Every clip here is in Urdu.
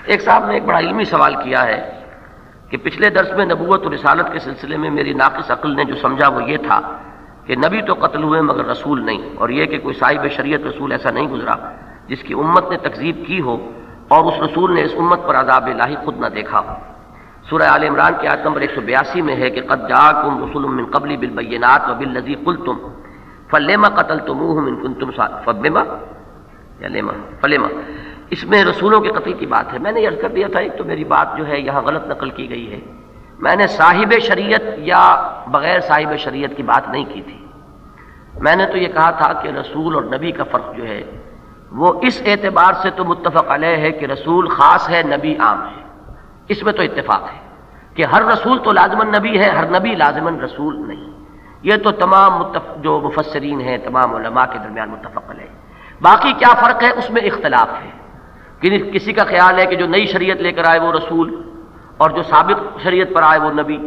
ایک صاحب نے ایک بڑا علمی سوال کیا ہے کہ پچھلے درس میں نبوت و رسالت کے سلسلے میں میری ناقص عقل نے جو سمجھا وہ یہ تھا کہ نبی تو قتل ہوئے مگر رسول نہیں، اور یہ کہ کوئی صاحب شریعت رسول ایسا نہیں گزرا جس کی امت نے تکذیب کی ہو اور اس رسول نے اس امت پر عذاب الہی خود نہ دیکھا ہو۔ سورہ آل عمران کی آیت نمبر 182 میں ہے کہ قد جاءکم رسل من قبلی بالبینات وبالذی قلتم فلم قتلتموہم ان کنتم فلما، اس میں رسولوں کے قتل کی بات ہے۔ میں نے عرض کر دیا تھا ایک تو میری بات جو ہے یہاں غلط نقل کی گئی ہے، میں نے صاحب شریعت یا بغیر صاحب شریعت کی بات نہیں کی تھی۔ میں نے تو یہ کہا تھا کہ رسول اور نبی کا فرق جو ہے وہ اس اعتبار سے تو متفق علیہ ہے کہ رسول خاص ہے، نبی عام ہے، اس میں تو اتفاق ہے کہ ہر رسول تو لازماً نبی ہے، ہر نبی لازماً رسول نہیں۔ یہ تو تمام جو مفسرین ہیں، تمام علماء کے درمیان متفق علیہ۔ باقی کیا فرق ہے اس میں اختلاف ہے، کسی کا خیال ہے کہ جو نئی شریعت لے کر آئے وہ رسول اور جو سابق شریعت پر آئے وہ نبی۔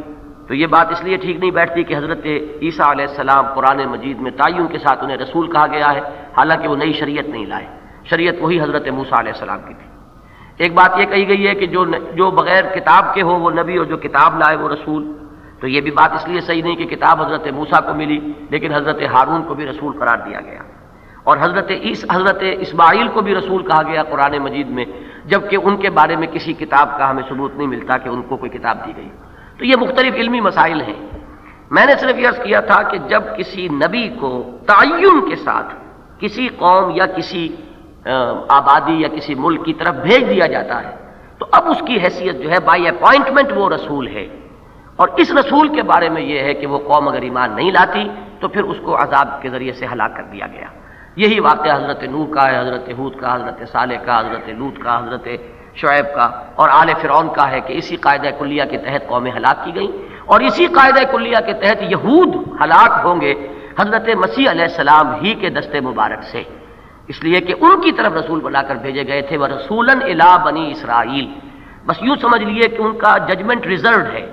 تو یہ بات اس لیے ٹھیک نہیں بیٹھتی کہ حضرت عیسیٰ علیہ السلام قرآن مجید میں تعین کے ساتھ انہیں رسول کہا گیا ہے، حالانکہ وہ نئی شریعت نہیں لائے، شریعت وہی حضرت موسیٰ علیہ السلام کی تھی۔ ایک بات یہ کہی گئی ہے کہ جو بغیر کتاب کے ہو وہ نبی اور جو کتاب لائے وہ رسول، تو یہ بھی بات اس لیے صحیح نہیں کہ کتاب حضرت موسیٰ کو ملی لیکن حضرت ہارون کو بھی رسول قرار دیا گیا، اور حضرت اسماعیل کو بھی رسول کہا گیا قرآن مجید میں، جبکہ ان کے بارے میں کسی کتاب کا ہمیں ثبوت نہیں ملتا کہ ان کو کوئی کتاب دی گئی۔ تو یہ مختلف علمی مسائل ہیں۔ میں نے صرف یہ عرض کیا تھا کہ جب کسی نبی کو تعین کے ساتھ کسی قوم یا کسی آبادی یا کسی ملک کی طرف بھیج دیا جاتا ہے تو اب اس کی حیثیت جو ہے بائی اپوائنٹمنٹ وہ رسول ہے، اور اس رسول کے بارے میں یہ ہے کہ وہ قوم اگر ایمان نہیں لاتی تو پھر اس کو عذاب کے ذریعے سے ہلاک کر دیا گیا۔ یہی واقعہ حضرت نوح کا ہے، حضرت ہود کا، حضرت صالح کا، حضرت لوط کا، حضرت شعیب کا اور آل فرعون کا ہے کہ اسی قاعدہ کلیہ کے تحت قومیں ہلاک کی گئیں، اور اسی قاعدہ کلیہ کے تحت یہود ہلاک ہوں گے حضرت مسیح علیہ السلام ہی کے دست مبارک سے، اس لیے کہ ان کی طرف رسول بنا کر بھیجے گئے تھے، وَرَسُولًا إِلَىٰ بَنِي اسرائیل۔ بس یوں سمجھ لیے کہ ان کا ججمنٹ ریزروڈ ہے،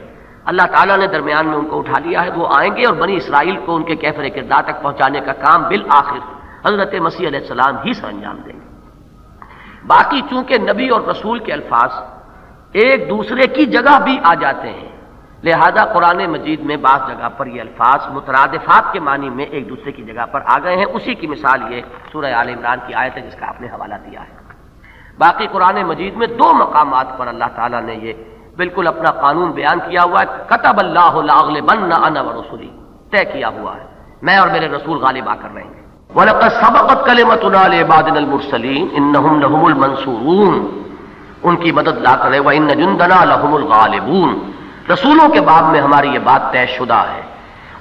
اللہ تعالیٰ نے درمیان میں ان کو اٹھا لیا ہے، وہ آئیں گے اور بنی اسرائیل کو ان کے کیفر کردار تک پہنچانے کا کام بالآخر حضرت مسیح علیہ السلام ہی سر انجام دیں گے۔ باقی چونکہ نبی اور رسول کے الفاظ ایک دوسرے کی جگہ بھی آ جاتے ہیں، لہذا قرآن مجید میں بعض جگہ پر یہ الفاظ مترادفات کے معنی میں ایک دوسرے کی جگہ پر آ گئے ہیں۔ اسی کی مثال یہ سورہ آل عمران کی آیت ہے جس کا آپ نے حوالہ دیا ہے۔ باقی قرآن مجید میں دو مقامات پر اللہ تعالیٰ نے یہ بالکل اپنا قانون بیان کیا ہوا ہے، کتب اللہ لاغلبن انا ورسلی، طے کیا ہوا ہے میں اور میرے رسول غالب آ کر رہیں گے۔ وَلَقَدْ سَبَقَتْ كَلِمَتُنَا لِعِبَادِنَا الْمُرْسَلِينَ إِنَّهُمْ لَهُمُ الْمَنْصُورُونَ، ان کی مدد لا کرے وَإِنَّ جُنْدَنَا لَهُمُ الْغَالِبُونَ، رسولوں کے باب میں ہماری یہ بات طے شدہ ہے۔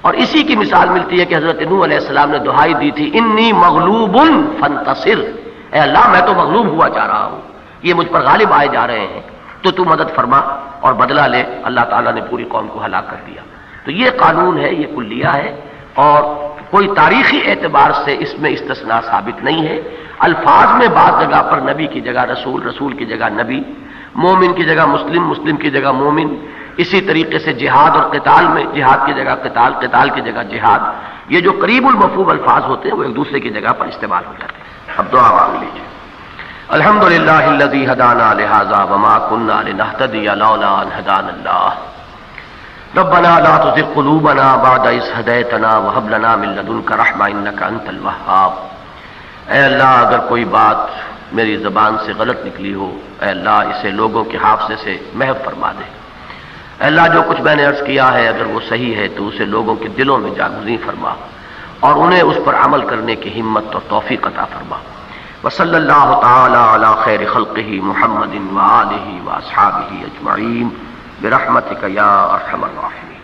اور اسی کی مثال ملتی ہے کہ حضرت نوح علیہ السلام نے دعائی دی تھی انی مغلوب فانتصر، اے اللہ میں تو مغلوب ہوا جا رہا ہوں، یہ مجھ پر غالب آئے جا رہے ہیں تو تو مدد فرما اور بدلہ لے۔ اللہ تعالیٰ نے پوری قوم کو ہلاک کر دیا۔ تو یہ قانون ہے، یہ کلیہ ہے، اور کوئی تاریخی اعتبار سے اس میں استثناء ثابت نہیں ہے۔ الفاظ میں بعض جگہ پر نبی کی جگہ رسول، رسول کی جگہ نبی، مومن کی جگہ مسلم، مسلم کی جگہ مومن، اسی طریقے سے جہاد اور قتال میں جہاد کی جگہ قتال، قتال کی جگہ جہاد، یہ جو قریب المفہوم الفاظ ہوتے ہیں وہ ایک دوسرے کی جگہ پر استعمال ہو جاتے ہیں۔ اب دعا مانگ لیجیے۔ الحمدللہ الذی ہدانا لہذا وما كنا لنہتدی لولا ان ہدانا اللہ، ربنا لا تزغ قلوبنا بعد إذ هديتنا وهب لنا من لدنك رحمة إنك أنت الوهاب۔ اے اللہ اگر کوئی بات میری زبان سے غلط نکلی ہو، اے اللہ اسے لوگوں کے حافظے سے محو فرما دے۔ اے اللہ جو کچھ میں نے عرض کیا ہے اگر وہ صحیح ہے تو اسے لوگوں کے دلوں میں جاگزیں فرما اور انہیں اس پر عمل کرنے کی ہمت اور توفیق عطا فرما۔ وصلی اللہ تعالی علی خیر خلقہ محمد وآلہ واصحابہ اجمعین برحمتک یا ارحم الراحمین۔